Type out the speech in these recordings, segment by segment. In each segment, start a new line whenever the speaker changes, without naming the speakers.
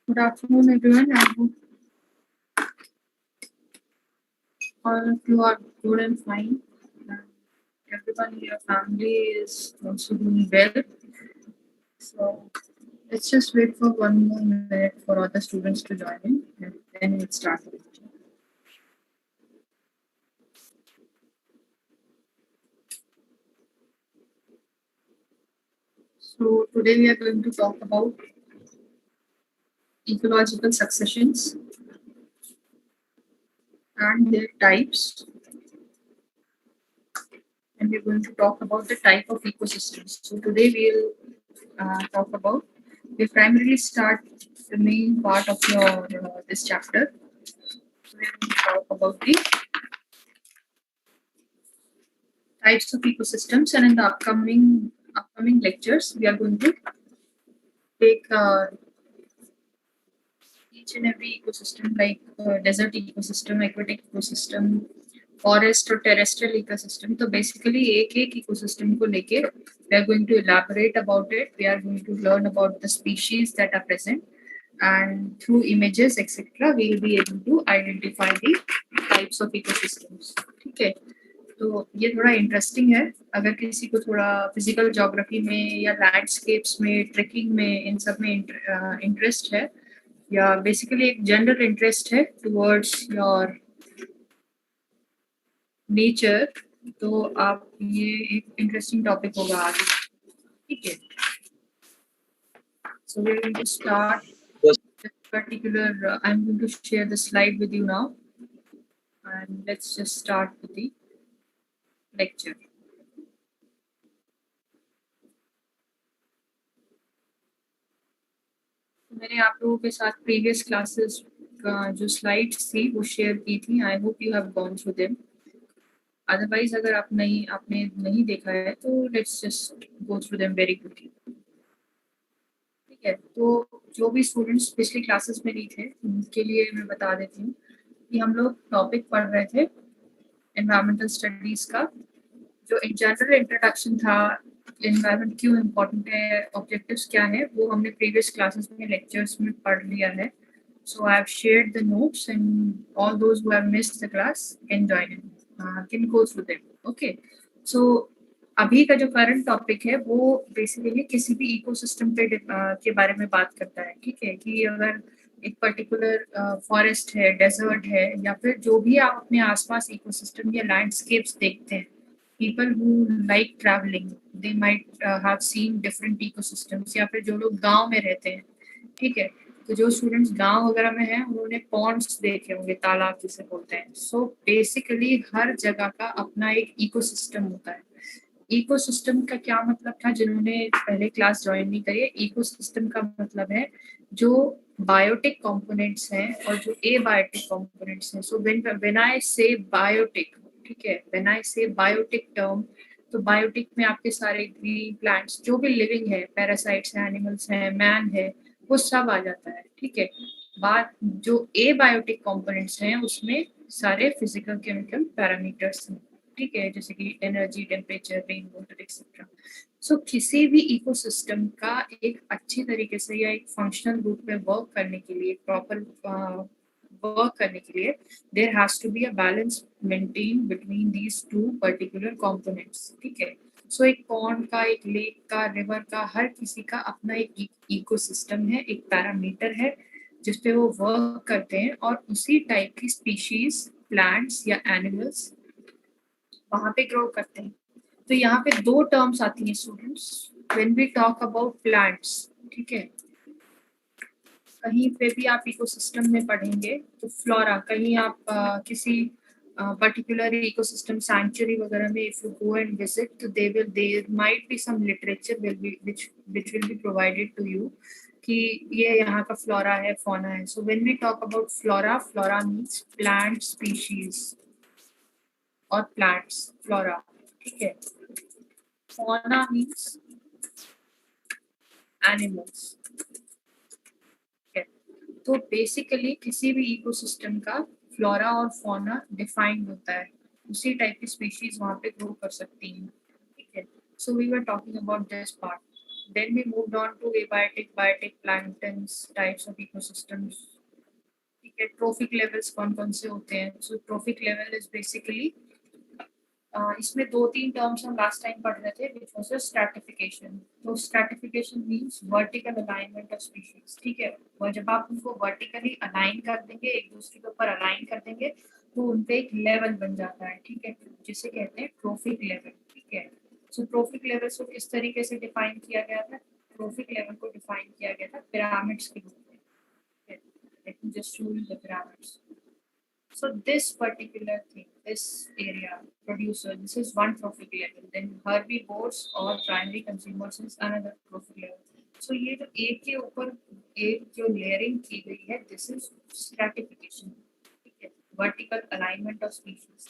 Good afternoon, everyone. I hope all of you are good and fine. And everyone in your family is also doing well. So let's just wait for one more minute for other students to join in, and then we'll start the lecture. So today we are going to talk about ecological successions and their types, and we're going to talk about the type of ecosystems. So today we'll talk about. We primarily start the main part of your this chapter. So we're going to talk about the types of ecosystems, and in the upcoming lectures, we are going to take each and every ecosystem like desert ecosystem, aquatic ecosystem, forest और terrestrial ecosystem. तो basically एक एक ecosystem को लेके we are going to elaborate about it. We are going to learn about the species that are present, and through images etc we will be able to identify the types of ecosystems. ठीक है, तो ये थोड़ा interesting है. अगर किसी को थोड़ा फिजिकल ज्योग्राफी में या लैंडस्केप्स में ट्रेकिंग में इन सब में इंटरेस्ट है या बेसिकली एक जनरल इंटरेस्ट है टुवर्ड्स योर नेचर, तो आप ये एक इंटरेस्टिंग टॉपिक होगा आगे. ठीक है, so we are going to start particular I'm going to share the slide with you now, and let's just start with the lecture. मैंने आप लोगों के साथ प्रीवियस क्लासेस का जो स्लाइड्स थी वो शेयर की थी. I hope you have gone through them. Otherwise अगर आपने नहीं देखा है तो let's just go through them very quickly. ठीक है, तो जो भी स्टूडेंट्स पिछली क्लासेस में नहीं थे उनके लिए मैं बता देती हूँ कि हम लोग टॉपिक पढ़ रहे थे एनवायरमेंटल स्टडीज का. जो एक जनरल इंट्रोडक्शन था, एनवायरमेंट क्यों इम्पोर्टेंट है, ऑब्जेक्टिव्स क्या है, वो हमने प्रीवियस क्लासेस में लेक्चर्स में पढ़ लिया है. So I have shared the notes, and all those who have missed the class can join in, can go through them. Okay. So अभी का जो करंट टॉपिक है वो बेसिकली किसी भी इकोसिस्टम के बारे में बात करता है. ठीक है, कि अगर एक पर्टिकुलर फॉरेस्ट है, डेजर्ट है, या फिर जो भी आप अपने आसपास इकोसिस्टम या लैंडस्केप्स देखते हैं, people who like traveling they might have seen different ecosystems, या फिर जो लोग गांव में रहते हैं. ठीक है, तो जो स्टूडेंट्स गांव वगैरह में हैं उन्होंने पॉन्ड्स देखे होंगे, तालाब जिसे बोलते हैं. सो बेसिकली हर जगह का अपना एक इकोसिस्टम होता है. इकोसिस्टम का क्या मतलब था, जिन्होंने पहले क्लास ज्वाइन नहीं करी है, इकोसिस्टम का मतलब है जो बायोटिक कंपोनेंट्स हैं और जो एबायोटिक कंपोनेंट्स हैं. सो व्हेन आई से बायोटिक, ठीक है, व्हेन आई से बायोटिक टर्म, तो बायोटिक में आपके सारे ग्रीन प्लांट्स जो भी लिविंग है, पैरासाइट्स हैं, एनिमल्स हैं, मैन है, वो सब आ जाता है. ठीक है, बात जो एबायोटिक कंपोनेंट्स हैं उसमें सारे फिजिकल केमिकल पैरामीटर्स हैं. ठीक है, जैसे कि energy, temperature, rain water etcetera. So किसी भी इकोसिस्टम का एक अच्छी तरीके से या एक फंक्शनल रूप में वर्क करने के लिए, प्रॉपर वर्क करने के लिए, there has to be a balance maintain between these two particular components. ठीक है, सो एक पॉन्ड का, एक लेक का, रिवर का, हर किसी का अपना एक इकोसिस्टम है, एक पैरामीटर है जिसपे वो वर्क करते हैं, और उसी टाइप की स्पीशीज, प्लांट्स या एनिमल्स वहां पे ग्रो करते हैं. तो यहाँ पे दो टर्म्स आती हैं students when we talk about plants. ठीक है, कहीं पे भी आप इकोसिस्टम में पढ़ेंगे तो फ्लोरा, कहीं आप किसी पर्टिकुलर इकोसिस्टम सैंक्चुरी वगैरह में if you go and visit, तो there might be some literature which will be provided to you कि ये यहाँ का फ्लोरा है, फौना है. So when we talk about flora, flora means plant species और प्लांट्स, फ्लोरा. ठीक है, fauna means animals. Okay. तो बेसिकली किसी भी इकोसिस्टम का फ्लोरा और फौना डिफाइंड होता है, उसी टाइप की स्पीशीज वहां पे ग्रो कर सकती हैं. ठीक है, so we were talking about this part. Then we moved on to abiotic, biotic, planktons, types of ecosystems. ठीक है, ट्रोफिक लेवल्स कौन कौन से होते हैं? सो ट्रोफिक लेवल इज बेसिकली इसमें 2-3 टर्म्स हम लास्ट टाइम पढ़ रहे थे व्हिच वाज स्ट्रैटिफिकेशन. तो stratification means vertical alignment of species. ठीक है, और जब आप उनको वर्टिकली अलाइन कर देंगे, एक दूसरे के ऊपर अलाइन कर देंगे, तो उन पे एक लेवल बन जाता है. ठीक है, जिसे कहते हैं ट्रोफिक लेवल. ठीक है, सो ट्रोफिक लेवल को किस तरीके से डिफाइन किया गया था? ट्रोफिक लेवल को डिफाइन किया गया था पिरामिड्स के रूप में. Let me just show you the pyramids. So this particular thing, this area producer, this is one trophic level. Then herbivores or primary consumers is another trophic level. So ये जो एक के ऊपर एक जो लेयरिंग की गई है, this is stratification. ठीक है, vertical alignment of species.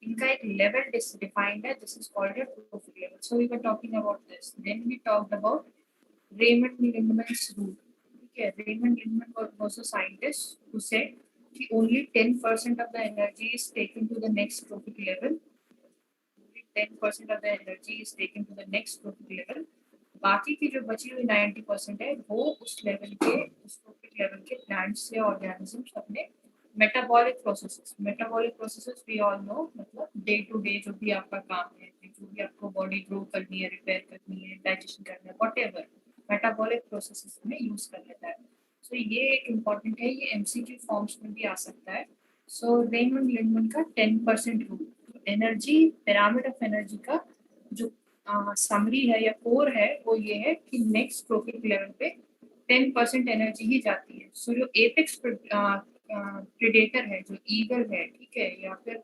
इनका एक level defined है, this is called a trophic level. So we were talking about this. Then we talked about Raymond Lindman's rule. Okay, Raymond Lindman was a scientist who said that only 10% of the energy is taken to the next trophic level. Only 10% of the energy is taken to the next trophic level. बाकी की जो बची हुई 90% है वो उस level के, उस ट्रोपिक लेवल के प्लांट्स या ऑर्गेनिजम्स अपने metabolic processes we all know, मतलब डे टू डे जो भी आपका काम है, जो भी आपको बॉडी ग्रो करनी है, रिपेयर करनी है, डाइजेशन करना है, व्हाटएवर मेटाबॉलिक प्रोसेसेस में यूज कर लेता है. सो ये एक इम्पॉर्टेंट है, ये एमसीक्यू फॉर्म्स में भी आ सकता है. सो रेमंड लिंडमन का 10% rule, energy pyramid of energy का जो समरी है या कोर है वो ये है कि नेक्स्ट ट्रोपिक लेवल पे 10% एनर्जी ही जाती है. सो जो एपेक्स प्रेडेटर है, जो ईगल है, ठीक है, या फिर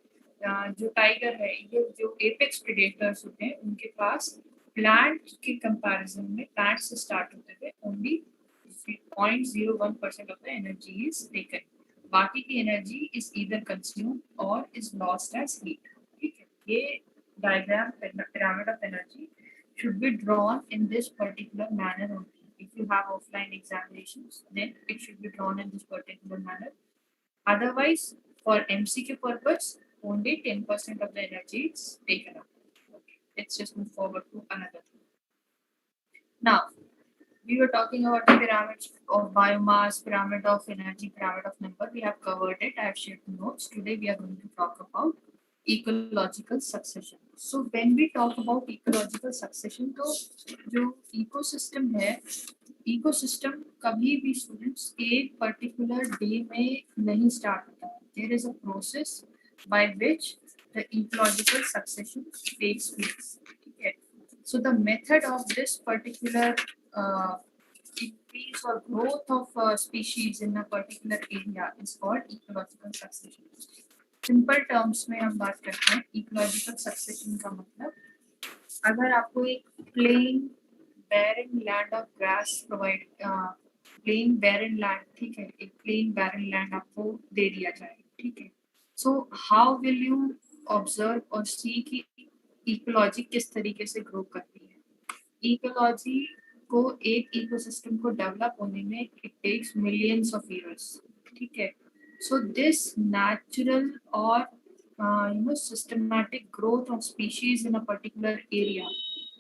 जो टाइगर है, ये जो एपेक्स प्रेडेटर्स होते हैं उनके पास प्लांट के कंपैरिजन में, प्लांट से स्टार्ट होते हुए only 0.01% of the energy is taken. बाकी की एनर्जी इज ईदर कंज्यूम्ड और इज लॉस्ट एज हीट. ठीक है, ये diagram pyramid of energy should be drawn in this particular manner only. If you have offline examinations, then it should be drawn in this particular manner. Otherwise, for MCQ purpose, only 10% of the energy is taken up. Okay, let's just move forward to another thing. Now, we were talking about the pyramids of biomass, pyramid of energy, pyramid of number. We have covered it. I have shared the notes. Today, we are going to talk about ecological succession. So when we talk about ecological succession, तो जो ecosystem है, ecosystem कभी भी students एक particular day में नहीं start होता. There is a process by which the ecological succession takes place. Okay. So the method of this particular increase or growth of species in a particular area is called ecological succession. Simple terms में हम बात करते हैं ecological succession का मतलब, अगर आपको एक plain barren land of grass provide, plain barren land, ठीक है, एक प्लेन बैरन लैंड आपको दे दिया जाए, ठीक है, so how will you observe और सी कि इकोलॉजी किस तरीके से ग्रो करती है? इकोलॉजी को, एक इकोसिस्टम को डेवलप होने में it takes millions of years. ठीक है, so this natural or systematic growth of species in a particular area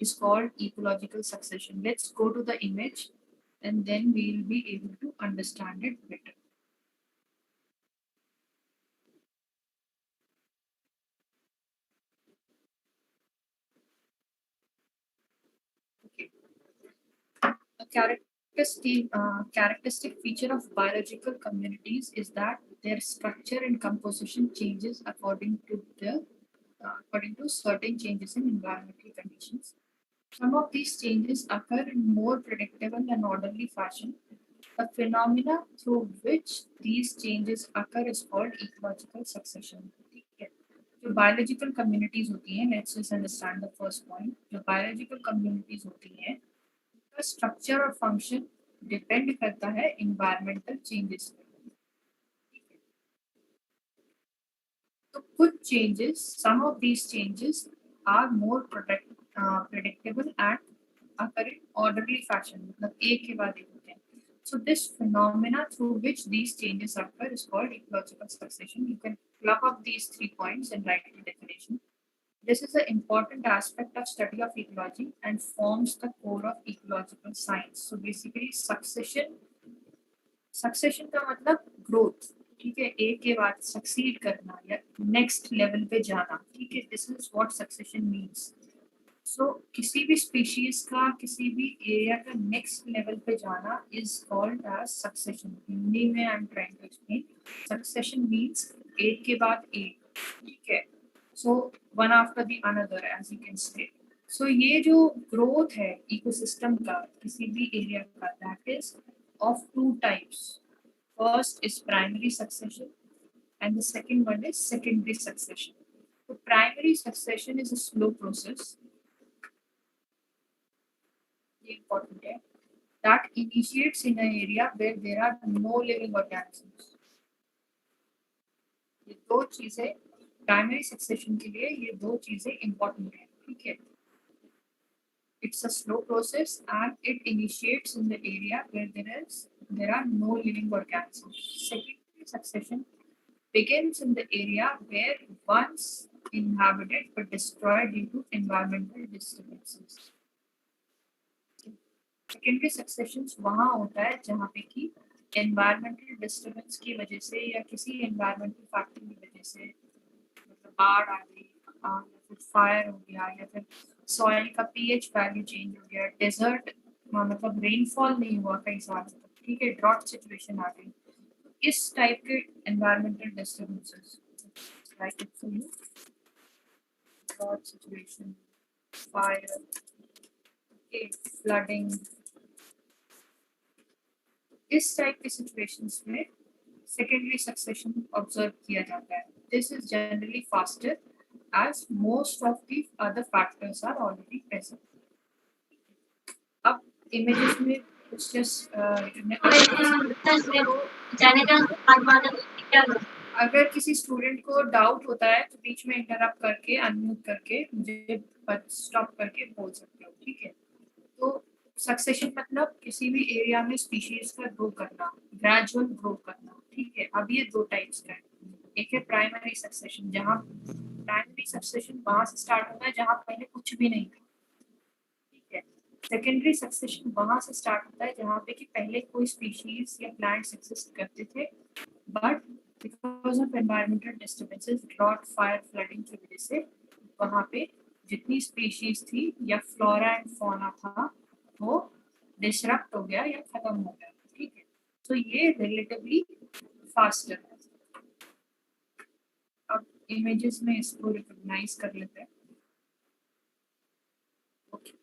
is called ecological succession. Let's go to the image and then we will be able to understand it better. Okay. A characteristic feature of biological communities is that their structure and composition changes according to certain changes in environmental conditions. Some of these changes occur in more predictable and orderly fashion. The phenomena through which these changes occur is called ecological succession. ठीक है, जो biological communities होती हैं, let's just understand the first point. जो biological communities होती हैं, उनका structure और function depend करता है environmental changes पे. तो कुछ changes, some of these changes are more predictable and occur in orderly fashion, मतलब एक के बाद एक होते हैं. So this phenomena through which these changes occur is called ecological succession. You can club up these 3 points and write the definition. This is an important aspect of study of ecology and forms the core of ecological science. So basically succession का मतलब growth, ठीक है, एक के बाद succeed करना या next level पे जाना, ठीक है, this is what succession means. So किसी भी स्पीशीज का किसी भी एरिया का नेक्स्ट लेवल पे जाना is called as succession. Hindi में I am trying to explain succession means एक के बाद एक, ठीक है, so one after the another as you can say. So ये जो ग्रोथ है इकोसिस्टम का किसी भी एरिया का, that is of two types. First is primary succession and the second one is secondary succession. So primary succession is a slow process, important है, that initiates in an area where there are no living organisms. ये दो चीजें primary succession के लिए, ये दो चीजें important है, ठीक है. It's a slow process and it initiates in the area where there are no living organisms. Secondary succession begins in the area where once inhabited but destroyed due to environmental disturbances. Secondary successions वहाँ होता है जहाँ पे कि environmental disturbance की वजह से या किसी environmental factor की वजह से, मतलब बाढ़ आ गई या फिर फायर हो गया या फिर सॉइल का पीएच वैल्यू चेंज हो गया, डेजर्ट मतलब रेनफॉल नहीं हुआ कई साल तक, ठीक है, ड्रॉट सिचुएशन आ गई, इस टाइप के environmental disturbances like drought situation, fire, flooding, इस टाइप के सिचुएशंस में सेकेंडरी सक्सेशन ऑब्जर्व किया जाता है. This is generally faster as most of the other factors are already present. अब images में कुछ just अगर किसी स्टूडेंट को डाउट होता है तो बीच में इंटरप्ट करके अनम्यूट करके मुझे स्टॉप करके बोल सकते हो, ठीक है. तो सक्सेशन मतलब किसी भी एरिया में स्पीशीज का ग्रो करना, ग्रेजुअल ग्रो करना, ठीक है. अब ये दो टाइप्स का है. एक है प्राइमरी सक्सेशन, जहाँ प्राइमरी सक्सेशन वहां से स्टार्ट होता है जहाँ पहले कुछ भी नहीं था, ठीक है. सेकेंडरी सक्सेशन वहां से स्टार्ट होता है जहाँ पे कि पहले कोई स्पीशीज या प्लांट्स एग्जिस्ट करते थे, but because of environmental disturbances, drought, fire, flooding की वजह से वहाँ पे जितनी स्पीशीज थी या फ्लोरा एंड फौना था वो डिसरप्ट हो गया या खत्म हो गया, ठीक है. तो ये रिलेटिवली फास्टर है. अब इमेजेस में इसको रिकॉग्नाइज कर लेते हैं. Okay.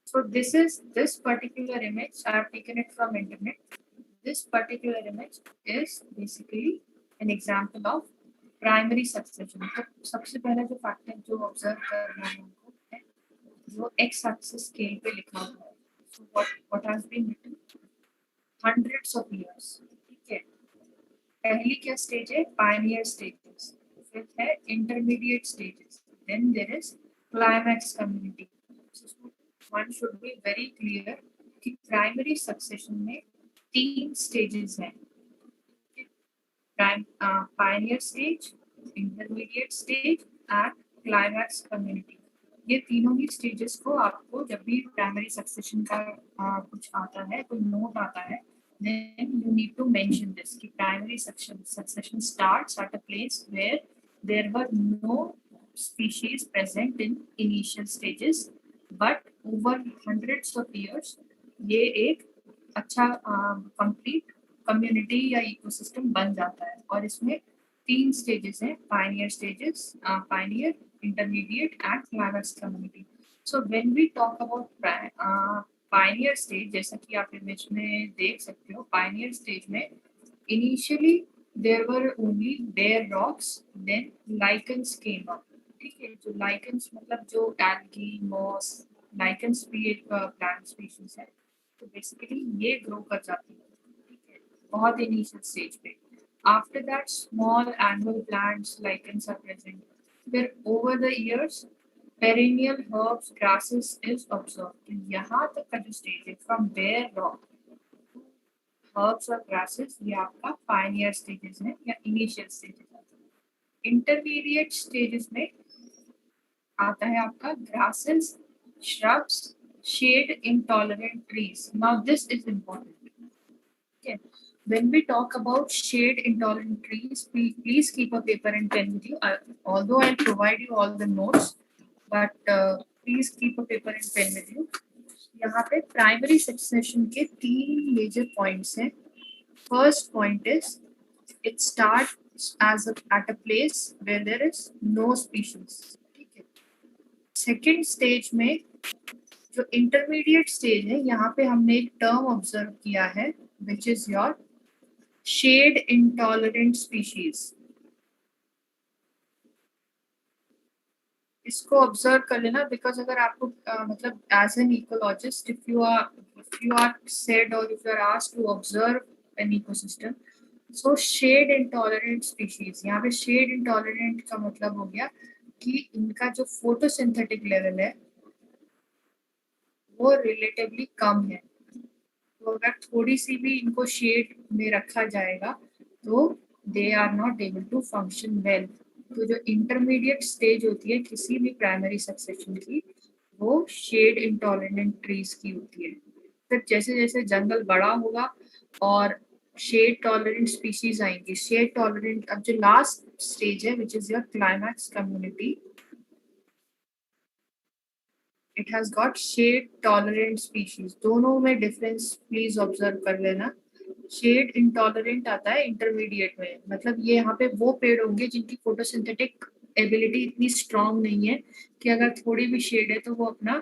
So this particular image I have taken it from internet. This particular image is basically an example of primary succession. तो सबसे पहला जो फैक्टर जो ऑब्जर्व करना है हमको है वो एक्स एक्सिस स्केल पे लिखा हुआ है. So what has been written? Hundreds of years, ठीक है. पहली क्या स्टेज है? Pioneer stages. फिर है intermediate stages. Then there is climax community. One should be very clear कि प्राइमरी सक्सेशन में 3 स्टेजेस हैं. Pioneer stage, intermediate stage and climax community. ये तीनों ही स्टेजेस को आपको जब भी प्राइमरी सक्सेशन का कुछ आता है, कोई नोट आता है, then you need to mention this कि primary succession starts at a place where there were no species present in initial stages, but over hundreds of years ये एक अच्छा complete community या ecosystem बन जाता है. और इसमें 3 stages हैं, pioneer stages, pioneer, intermediate and climax community. So when we talk about pioneer stage, जैसा कि आप इमेज में देख सकते हो, पायनियर स्टेज में initially there were only bare rocks, then lichens came up, ठीक है. जो लाइकन्स मतलब जो एल्गी, मॉस, लाइकन्स भी एक प्लांट स्पीशीज है, तो बेसिकली ये ग्रो कर जाती है, ठीक है, बहुत इनिशियल स्टेज पे. After that small annual plants lichens are present. फिर over the years perennial herbs, grasses is observed. तो यहाँ तक का जो स्टेज है from bare rock to herbs और grasses, ये आपका pioneer stages है या initial stages है. Intermediate stages में आता है आपका grasses, shrubs, shade intolerant trees. Now this is important. Okay. When we talk about shade intolerant trees, please keep a paper and pen with you. Although I'll provide you all the notes, but please keep a paper and pen with you. यहाँ पे primary succession के 3 major points हैं. First point is it starts at a place where there is no species. ठीक है. Second stage में जो intermediate stage है, यहाँ पे हमने एक टर्म ऑब्जर्व किया है which is your shade intolerant species. इसको ऑब्जर्व कर लेना, बिकॉज अगर आपको मतलब as an ecologist if you are said or if you are asked to observe an ecosystem, so shade intolerant species, यहाँ पे शेड इंटॉलरेंट का मतलब हो गया कि इनका जो फोटोसिंथेटिक लेवल है वो रिलेटिवली कम है. तो अगर थोड़ी सी भी इनको शेड में रखा जाएगा तो they are not able to function well. तो जो इंटरमीडिएट स्टेज होती है किसी भी प्राइमरी सक्सेशन की, वो शेड इंटॉलरेंट ट्रीज की होती है. फिर जैसे जैसे जंगल बड़ा होगा और शेड टॉलरेंट स्पीशीज आएंगी. शेड टॉलरेंट, अब जो लास्ट स्टेज है which is your climax community, it has got shade tolerant species. दोनों में डिफरेंस प्लीज ऑब्जर्व कर लेना. शेड इंटॉलरेंट आता है इंटरमीडिएट में, मतलब ये यहाँ पे वो पेड़ होंगे जिनकी फोटोसिंथेटिक एबिलिटी इतनी स्ट्रांग नहीं है कि अगर थोड़ी भी शेड है तो वो अपना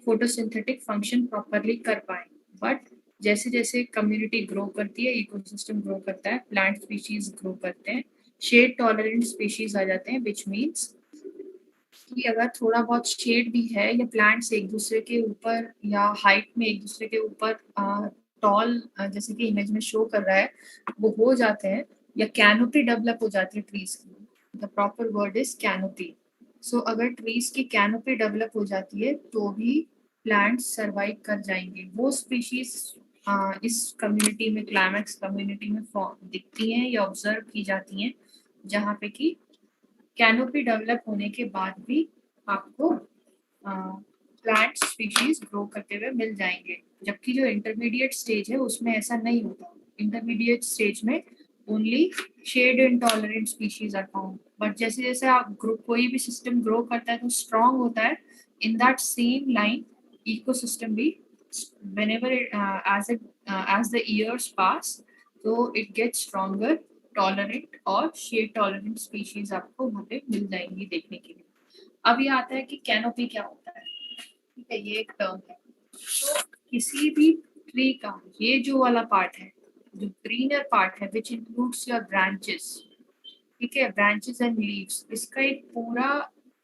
फोटोसिंथेटिक फंक्शन प्रॉपरली कर पाए. बट जैसे जैसे कम्युनिटी ग्रो करती है, इकोसिस्टम ग्रो करता है, प्लांट स्पीशीज ग्रो करते हैं, शेड टॉलरेंट स्पीशीज आ जाते हैं, विच मीन्स कि अगर थोड़ा बहुत शेड भी है या प्लांट्स एक दूसरे के ऊपर या हाइट में एक दूसरे के ऊपर टॉल, जैसे कि इमेज में शो कर रहा है, वो हो जाते हैं, या कैनोपी डेवलप हो जाती है ट्रीज की. The proper word is canopy. So अगर ट्रीज की कैनोपी डेवलप हो जाती है तो भी प्लांट्स सर्वाइव कर जाएंगे. वो स्पीशीज इस कम्युनिटी में, क्लाइमैक्स कम्युनिटी में दिखती हैं या ऑब्जर्व की जाती हैं जहाँ पे कि कैनोपी डेवलप होने के बाद भी आपको प्लांट स्पीशीज ग्रो करते हुए मिल जाएंगे. जबकि जो इंटरमीडिएट स्टेज है उसमें ऐसा नहीं होता. इंटरमीडिएट स्टेज में only shade intolerant species are found. But जैसे जैसे आप कोई भी सिस्टम ग्रो करता है तो स्ट्रॉन्ग होता है, in that same line ecosystem भी whenever as the years pass, so it gets stronger, tolerant और शेड टॉलरेंट स्पीशीज आपको वहाँ पे मिल जाएंगी देखने के लिए. अब ये आता है कि कैनोपी क्या होता है. ठीक है, ये एक टर्म है. तो किसी भी ट्री का ये जो वाला पार्ट है, जो ग्रीनर पार्ट है, विच इंक्लूड्स योर ब्रांचेस, ठीक है, ब्रांचेस एंड लीव्स, इसका एक पूरा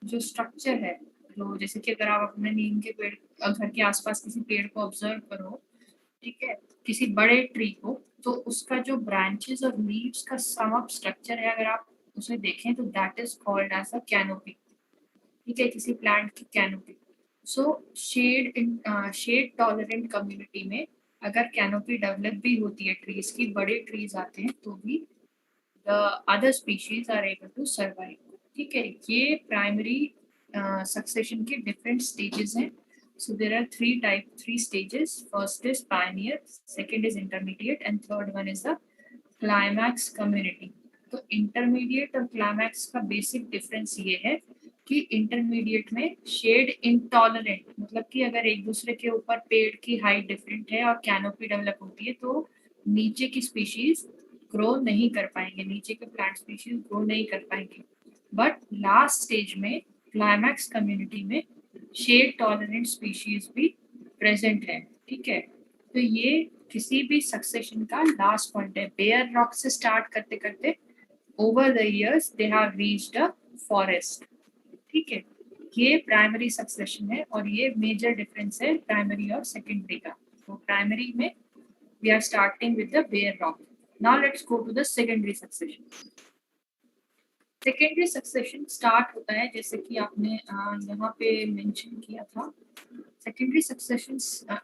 जो स्ट्रक्चर है, जो जैसे कि अगर आप अपने नीम के पेड़, घर के आसपास किसी पेड़ को ऑब्जर्व करो, ठीक है, किसी बड़े ट्री को, तो उसका जो ब्रांचेस और लीव्स का सम अप स्ट्रक्चर है, अगर आप उसे देखें तो that is called as a canopy. ठीक है, किसी प्लांट की canopy. So shade tolerant community में अगर कैनोपी डेवलप भी होती है ट्रीज की, बड़े ट्रीज आते हैं, तो भी the other species are able to survive. ठीक है, ये प्राइमरी सक्सेशन के डिफरेंट स्टेजेस हैं. So there are three stages. First is pioneer, second is intermediate, and third one is the climax community. तो intermediate और climax का basic difference ये है कि intermediate में shade intolerant, मतलब कि अगर एक दूसरे के ऊपर पेड़ की हाइट डिफरेंट है और कैनोपी डेवलप होती है तो नीचे की स्पीशीज ग्रो नहीं कर पाएंगे, नीचे के प्लांट स्पीशीज ग्रो नहीं कर पाएंगे. बट लास्ट स्टेज में क्लाइमैक्स कम्युनिटी में शेड टॉलरेंट स्पीशीज भी प्रेजेंट है. ठीक है, तो ये किसी भी सक्सेशन का लास्ट पॉइंट है. बेयर रॉक से स्टार्ट करते करते over the years they have reached a forest. ठीक है, ये प्राइमरी सक्सेशन है और ये मेजर डिफरेंस है प्राइमरी और सेकेंडरी का. तो प्राइमरी में we are starting with the bare rock. Now let's go to the secondary succession. Secondary succession start होता है जैसे कि आपने यहाँ पे मेंशन किया था. Secondary succession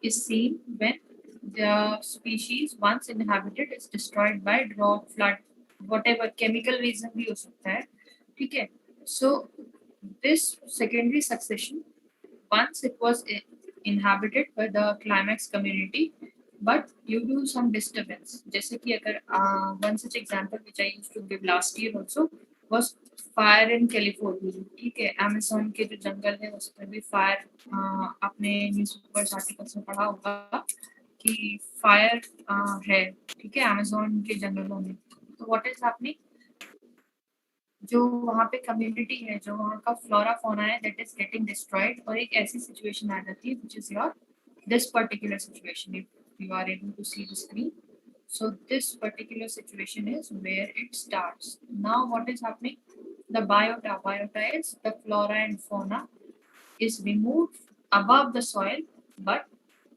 is seen when the species once inhabited is destroyed by drought, flood, whatever, chemical reason भी हो सकता है. ठीक है, सो this secondary succession, once it was inhabited by the climax community, but due to some disturbance, जैसे कि अगर one such example which I used to give last year also was fire in California. ठीक है, Amazon के जो जंगल है उसमें भी फायर, आपने न्यूज़पेपर्स आर्टिकल्स में पढ़ा होगा कि फायर है, ठीक है, Amazon के जंगलों में. तो व्हाट इज हैपनिंग, जो वहाँ पे कम्युनिटी है, जो वहाँ का फ्लोरा फोना है, दैट इज गेटिंग डिस्ट्रॉयड, और एक ऐसी सिचुएशन आ जाती है which is your this particular situation. If you are able to see the screen, so this particular situation is where it starts. Now what is happening, the biota is the flora and fauna is removed above the soil, but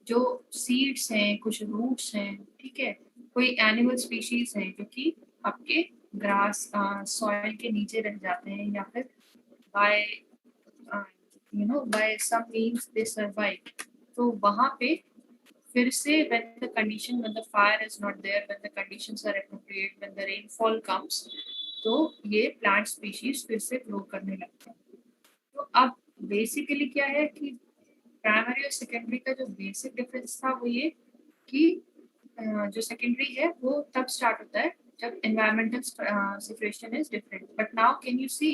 जो seeds हैं, कुछ roots हैं, ठीक है, कोई animal species हैं जो कि आपके ग्रास सॉइल के नीचे रह जाते हैं, या फिर by by some means they survive. तो वहाँ पे फिर से when the condition, when the fire is not there, when the conditions are appropriate, when the rainfall comes, तो ये प्लांट स्पीशीज फिर से ग्रो करने लगते हैं. तो अब बेसिकली क्या है कि प्राइमरी और सेकेंडरी का जो बेसिक डिफरेंस था वो ये कि जो सेकेंडरी है वो तब स्टार्ट होता है जब environmental situation is different. But now can you see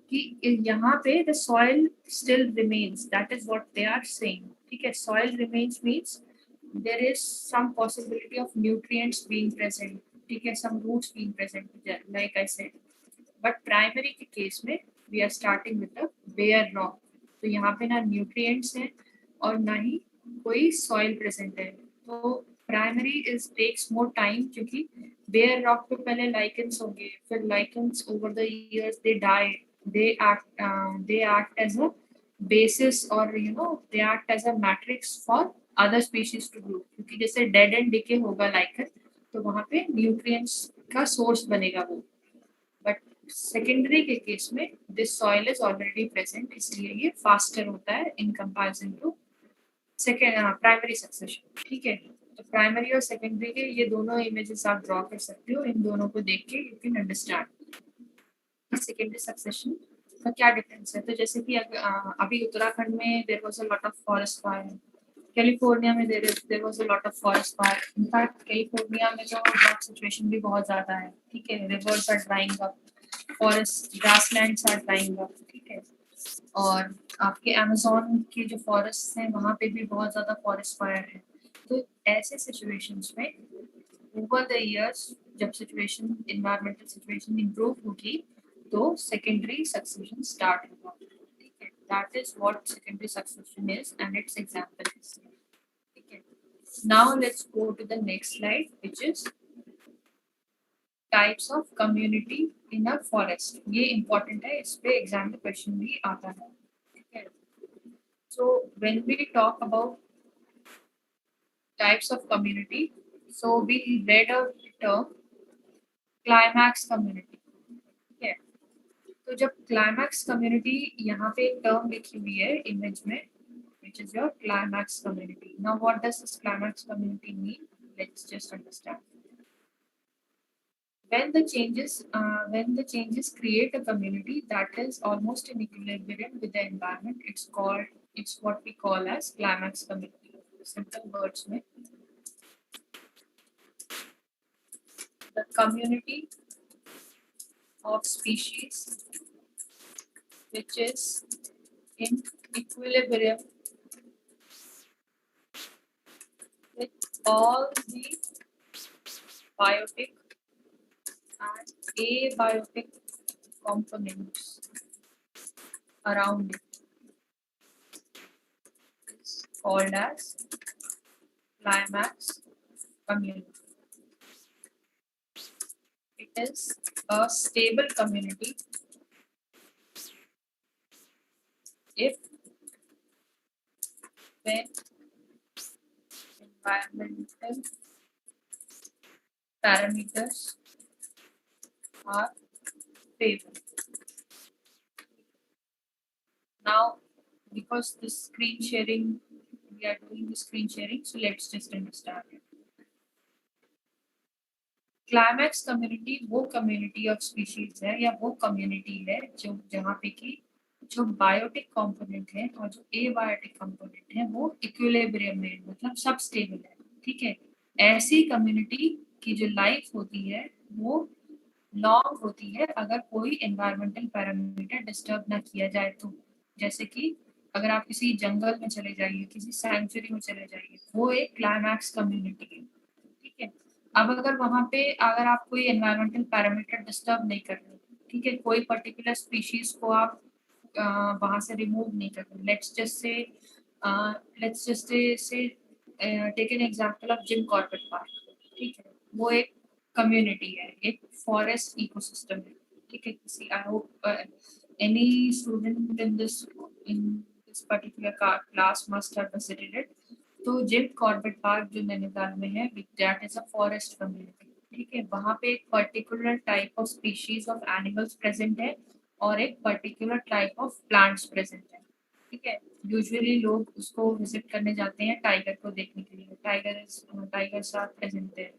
कि यहाँ पे the soil still remains, that is what they are saying. ठीक है, soil remains means there is some possibility of nutrients being present, ठीक है, some roots being present, like I said. But primary के case में we are starting with the bare rock. तो यहाँ पे ना न्यूट्रिएंट्स हैं और ना ही कोई सॉइल प्रेजेंट है. तो primary is takes more time, क्योंकि बेयर रॉक पे पहले लाइकेंस होंगे, फिर lichens over the years they die, they act as a basis, or they act as a matrix for other species to grow. क्योंकि जैसे dead and decay होगा lichen, तो वहाँ पे न्यूट्रिएंट्स का सोर्स बनेगा वो. बट सेकेंडरी के केस में this soil is already present, इसलिए ये फास्टर होता है in comparison to primary succession. ठीक है, तो प्राइमरी और सेकेंडरी के ये दोनों इमेजेस आप ड्रॉ कर सकते हो. इन दोनों को देख के you can understand secondary succession का क्या डिफरेंस है. तो जैसे कि अभी उत्तराखंड में there was a lot of forest fire, California में there was a lot of forest fire. In fact California में तो ड्रॉट सिचुएशन भी बहुत ज़्यादा है. ठीक है, rivers are drying up, forest grasslands are drying up. ठीक है, और आपके अमेज़न के जो फॉरेस्ट हैं वहाँ पे भी बहुत ज़्यादा फॉरेस्ट फायर है. तो ऐसे सिचुएशंस में ओवर द इयर्स जब सिचुएशन, इन्वायरमेंटल सिचुएशन इम्प्रूव होगी, तो सेकेंडरी सक्सेशन स्टार्ट होगा. ठीक है, that is what secondary succession is and its example is. ठीक है, now let's go to the next slide which is types of community in a forest. ये important है, इस पे एग्जाम में क्वेश्चन भी आता है. ठीक है, so when we talk about types of community, so we read a term climax community. ठीक है, तो जब क्लाइमैक्स कम्युनिटी, यहाँ पे एक टर्म लिखी हुई है इमेज में which is your climax community. Now what does this climax community mean? Let's just understand. When the changes create a community that is almost in equilibrium with the environment, it's what we call as climax community. Simple words में, the community of species which is in equilibrium with all the biotic and abiotic components around it is called as climax community. It is a stable community if when environmental parameters are stable. Now, because this screen sharing, we are doing the screen sharing, so let's just understand it. Climax community वो community of species है, या वो community है जो जहाँ पे कि जो बायोटिक कंपोनेंट है और जो एबायोटिक कंपोनेंट है वो इक्विलिब्रियम में, मतलब सब स्टेबल है, ठीक है। ऐसी कम्युनिटी की जो लाइफ होती है वो लॉन्ग होती है अगर कोई एनवायरमेंटल पैरामीटर डिस्टर्ब ना किया जाए तो। जैसे कि अगर आप किसी जंगल में चले जाइए, किसी सैंक्चुरी में चले जाइए, वो एक क्लाइमैक्स कम्युनिटी है, ठीक है। अब अगर वहाँ पे अगर आप कोई एनवायरमेंटल पैरामीटर डिस्टर्ब नहीं कर रहे, ठीक है, कोई पर्टिकुलर स्पीशीज को आप वहाँ से रिमूव नहीं कर रहे, let's just say take an example of Jim Corbett park, ठीक है। वो एक कम्युनिटी है, एक फॉरेस्ट इकोसिस्टम है, ठीक है। किसी I hope any student in this particular class must have visited it. तो जिम कॉर्बेट पार्क जो नैनीताल में है, that is a forest community, ठीक है। वहाँ पे एक particular type of species of animals present है और एक particular type of plants present है, ठीक है। यूजुअली लोग उसको विजिट करने जाते हैं टाइगर को देखने के लिए, टाइगर साथ प्रेजेंट है।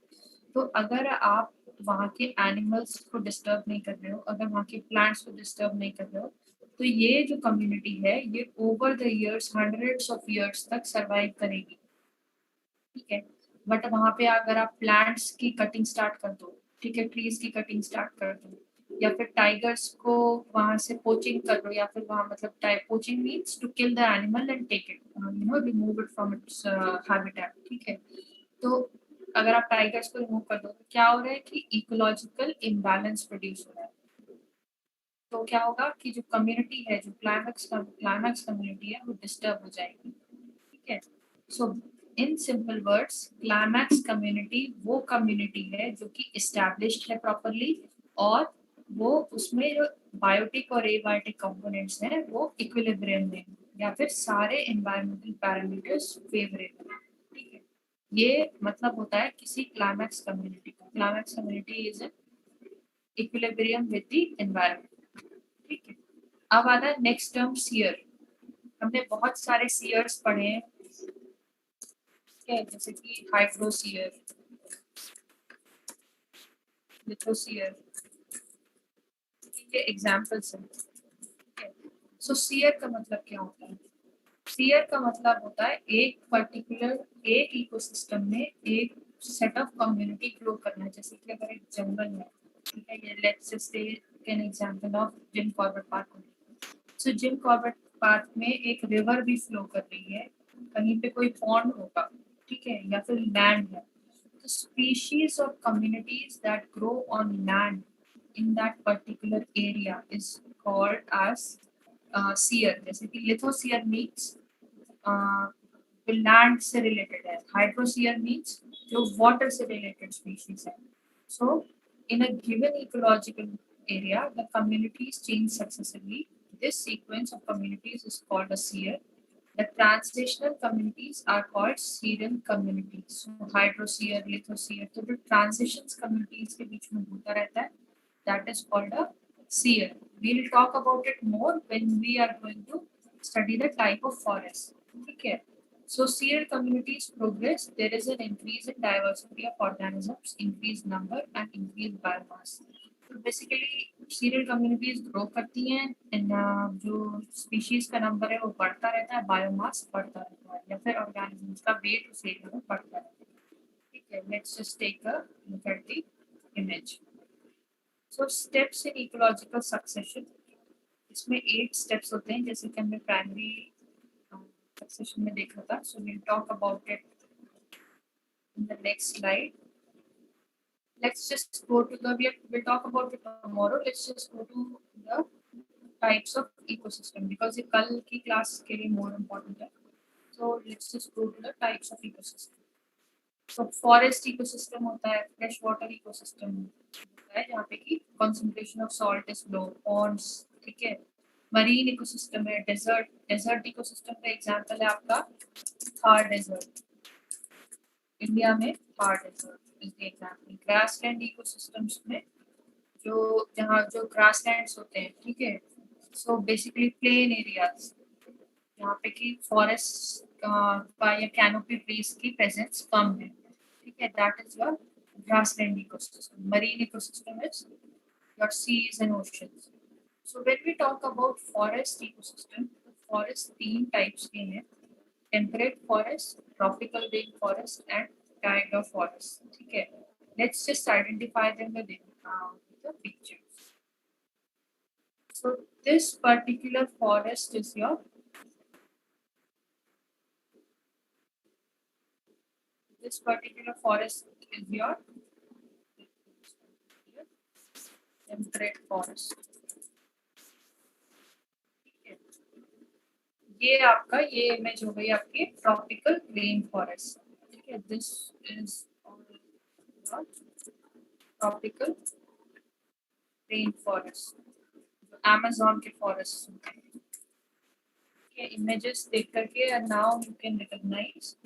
तो अगर आप वहाँ के एनिमल्स को डिस्टर्ब नहीं कर रहे हो, अगर वहाँ के प्लांट्स को डिस्टर्ब नहीं कर रहे हो, तो ये जो कम्युनिटी है ये over the years, hundreds of years तक सरवाइव करेगी, ठीक है। बट वहाँ पे अगर आप प्लांट्स की कटिंग स्टार्ट कर दो, ठीक है, ट्रीज की कटिंग स्टार्ट कर दो, या फिर टाइगर्स को वहाँ से पोचिंग कर दो, या फिर वहाँ मतलब poaching means to kill the animal and take it, remove it from its habitat, ठीक है। तो अगर आप टाइगर्स को रिमूव कर दो तो क्या हो रहा है कि इकोलॉजिकल इम्बैलेंस प्रोड्यूस हो रहा है। तो क्या होगा कि जो कम्युनिटी है, जो क्लाइमैक्स कम्युनिटी है, वो डिस्टर्ब हो जाएगी, ठीक है। So in simple words, climax community वो कम्युनिटी है जो कि इस्टेब्लिश्ड है प्रॉपरली, और वो उसमें जो बायोटिक और एबायोटिक कंपोनेंट्स हैं वो इक्विलिब्रियम में, या फिर सारे एनवायरमेंटल पैरामीटर्स फेवरेबल है, ठीक है। ये मतलब होता है किसी क्लाइमैक्स कम्युनिटी का। Climax community is in equilibrium with the environment, ठीक है। अब आता है नेक्स्ट टर्म सीयर। हमने बहुत सारे सीयर्स पढ़े हैं, ठीक है, जैसे कि हाइड्रोसीयर, लिथोसीयर, ये एग्जांपल्स हैं, ठीक है। सो सीयर का मतलब क्या होता है? सीयर का मतलब होता है एक पर्टिकुलर, एक इकोसिस्टम में एक सेट ऑफ कम्युनिटी ग्रो करना है। जैसे कि अगर एक जंगल है, ठीक है, ये let's just take an example of Jim Corbett park. So Jim Corbett park में एक रिवर भी फ्लो कर रही है, कहीं पे कोई पॉन्ड होगा, ठीक है, या फिर लैंड है। तो स्पीशीज और communities that grow on land in that particular area is called as seer। जैसे कि lithosphere means जो लैंड से रिलेटेड है, हाइड्रोसीयर मीन्स जो वाटर से रिलेटेड स्पीशीज है। So in a given ecological area the communities change successively. This sequence of communities is called a seer. The transitional communities are called serial communities. So hydroseer, lithoseer, तो जो transitions communities के बीच में होता रहता है, that is called a seer. We will talk about it more when we are going to study the type of forest. ठीक है. So seer communities progress. There is an increase in diversity of organisms, increased number and increased biomass. तो basically serial communities grow करती हैं and जो species का number है वो बढ़ता रहता है, बायोमास बढ़ता रहता है, या फिर ऑर्गेनिजम्स का वेट उस एरिया में बढ़ता रहता है, ठीक है। Let's just take a look at the image. So steps in ecological succession, इसमें 8 स्टेप्स होते हैं, जैसे कि हमने प्राइमरी सक्सेशन में देखा था। So we will talk about it in the next slide. Let's just go to the, we'll talk about it tomorrow. Let's just go to the types of ecosystem because ये कल की class के लिए more important है. So let's just go to the types of ecosystem. So forest ecosystem होता है, fresh water ecosystem होता है जहाँ पे कि concentration of salt is low, ponds, ठीक है। marine ecosystem है, desert ecosystem का example है आपका Thar desert, इंडिया में Thar desert is the example. grassland ecosystems में जो जहाँ जो ग्रासलैंड्स होते हैं, ठीक है, सो बेसिकली प्लेन एरियाज जहाँ पे कि फॉरेस्ट का या कैनोपी ट्रीज की प्रेजेंस कम है, ठीक है, that is your grassland ecosystem. Marine ecosystem is your seas and oceans. So when we talk about forest ecosystem, forest तीन types के हैं, temperate forest, tropical rainforest and taiga forest. ठीक है, let's just identify them with the pictures. So this particular forest is your temperate forest. ये आपका ये image हो गई आपकी ट्रॉपिकल रेन फॉरेस्ट. ठीक है, this is tropical rain forest, जो अमेज़न के फॉरेस्ट के इमेजेस देख करके and now you can recognise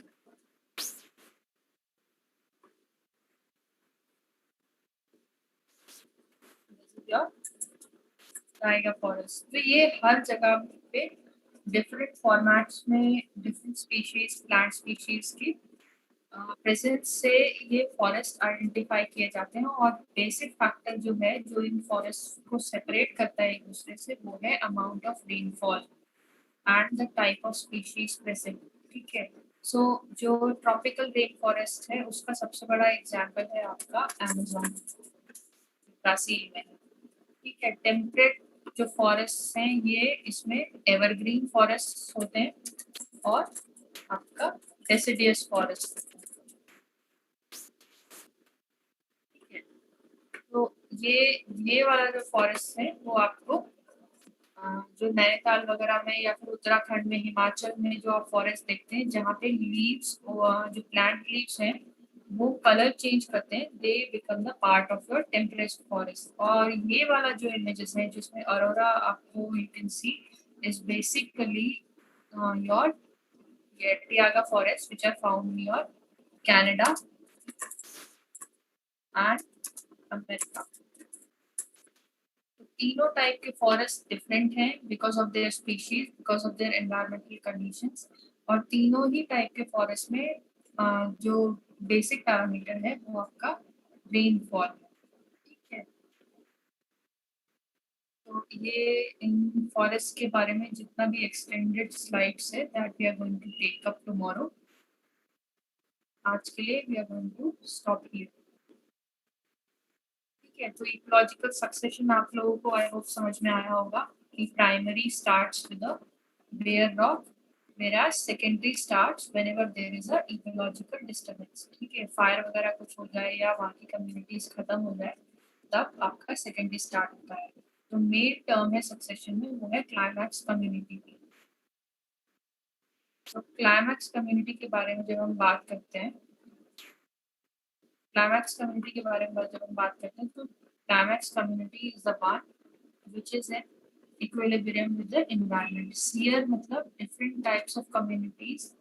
tiger forest. तो ये हर जगह पे डिफरेंट फॉर्मेट्स में डिफरेंट स्पीशीज, प्लांट स्पीशीज की प्रेजेंस से ये फॉरेस्ट आइडेंटिफाई किए जाते हैं. और बेसिक फैक्टर जो है जो इन फॉरेस्ट को सेपरेट करता है एक दूसरे से, वो है amount of rainfall and the type of species present. ठीक है, सो जो ट्रॉपिकल रेन फॉरेस्ट है उसका सबसे बड़ा एग्जाम्पल है आपका अमेज़न ब्राजील में. ठीक है, टेम्परेट जो फॉरेस्ट हैं ये इसमें एवरग्रीन फॉरेस्ट होते हैं और आपका डेसिडियस फॉरेस्ट. ठीक है, तो ये वाला जो फॉरेस्ट है वो आपको जो नैनीताल वगैरह में या फिर उत्तराखंड में, हिमाचल में जो आप फॉरेस्ट देखते हैं जहाँ पे लीव्स, जो प्लांट लीव्स हैं वो कलर चेंज करते हैं, they become the part of your temperate forest. और ये वाला जो इमेजेस है जिसमें अरोरा आपको you can see is basically your Tiaga forests which are found near Canada and America. तीनों टाइप के फॉरेस्ट डिफरेंट हैं because of their species, because of their environmental conditions. और तीनों ही टाइप के फॉरेस्ट में जो बेसिक पैरामीटर है वो आपका रेनफॉल है. ठीक है, तो ये इन फॉरेस्ट के बारे में जितना भी एक्सटेंडेड स्लाइड्स है that we are going to take up tomorrow. आज के लिए we are going to stop here. ठीक है, तो इकोलॉजिकल सक्सेशन आप लोगों को आई होप समझ में आया होगा कि primary starts with a bare rock, whereas secondary starts whenever there is a ecological disturbance. ठीक है, फायर वगैरह कुछ हो जाए या वहाँ की कम्युनिटीज खत्म हो जाए तब आपका सेकेंडरी स्टार्ट होता है. तो मेन टर्म है सक्सेशन में वो है क्लाइमैक्स कम्युनिटी की. तो क्लाइमैक्स कम्युनिटी के बारे में जब हम बात करते हैं, क्लाइमैक्स कम्युनिटी के बारे में जब हम बात करते हैं तो climax community is the one which is in equilibrium with the environment. Here मतलब different types of communities